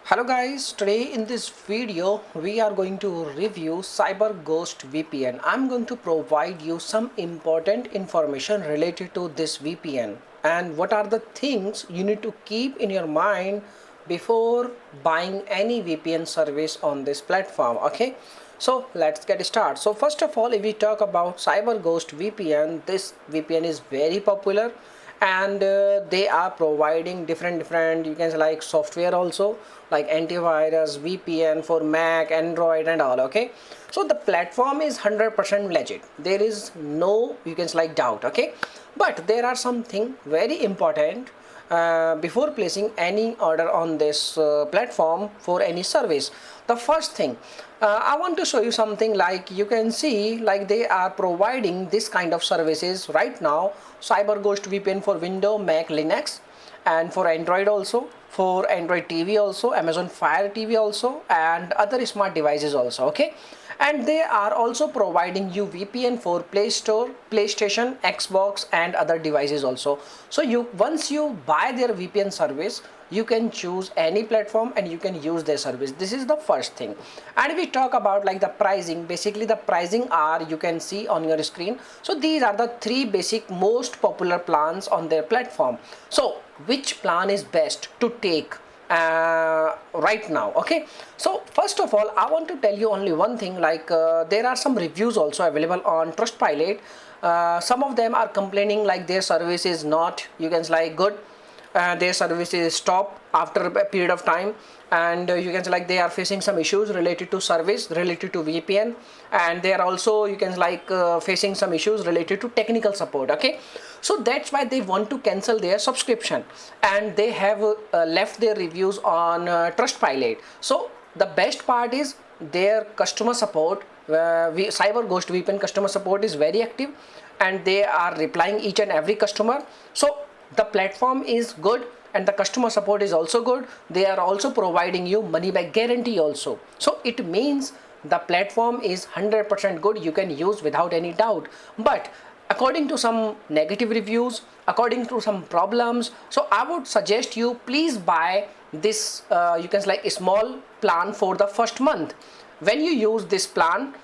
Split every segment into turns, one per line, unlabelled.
Hello guys, today in this video we are going to review CyberGhost VPN. I'm going to provide you some important information related to this VPN and what are the things you need to keep in your mind before buying any VPN service on this platform. Okay, so let's get started. So first of all, if we talk about CyberGhost VPN, this VPN is very popular and they are providing different you can say like software also, like antivirus, VPN for Mac, Android and all. Okay, so the platform is 100% legit, there is no you can say like doubt. Okay, but there are something very important before placing any order on this platform for any service. The first thing, I want to show you something. Like you can see, like they are providing this kind of services right now: CyberGhost VPN for Windows, Mac, Linux, and for Android also, for Android TV also, Amazon Fire TV also, and other smart devices also. Okay, and they are also providing you VPN for Play Store, PlayStation, Xbox and other devices also. So you once you buy their VPN service, you can choose any platform and you can use their service. This is the first thing. And we talk about like the pricing. Basically the pricing are, you can see on your screen. So these are the three basic most popular plans on their platform. So which plan is best to take right now? Okay, so first of all I want to tell you only one thing, like there are some reviews also available on Trustpilot. Some of them are complaining like their service is not, you can say like good, their service is stop after a period of time, and you can say like they are facing some issues related to service, related to VPN, and they are also you can like facing some issues related to technical support. Okay, so that's why they want to cancel their subscription, and they have left their reviews on Trustpilot. So the best part is their customer support. CyberGhost VPN customer support is very active and they are replying each and every customer. So the platform is good and the customer support is also good. They are also providing you money back guarantee also. So it means the platform is 100% good, you can use without any doubt. But according to some negative reviews, according to some problems, so I would suggest you please buy this you can say like a small plan for the first month. When you use this plan,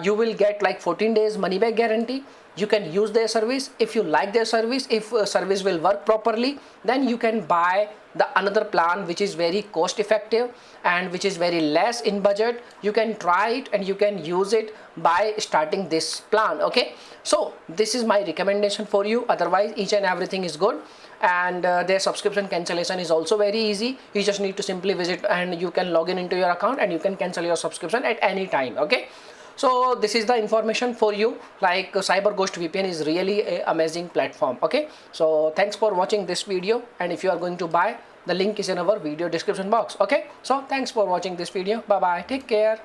you will get like 14 days money back guarantee. You can use their service. If you like their service, if service will work properly, then you can buy the another plan which is very cost effective and which is very less in budget. You can try it and you can use it by starting this plan. Okay, so this is my recommendation for you. Otherwise each and everything is good, and their subscription cancellation is also very easy. You just need to simply visit and you can log in into your account and you can cancel your subscription at any time. Okay, so this is the information for you. Like CyberGhost VPN is really an amazing platform. Okay, so thanks for watching this video, and if you are going to buy, the link is in our video description box. Okay, so thanks for watching this video. Bye bye, take care.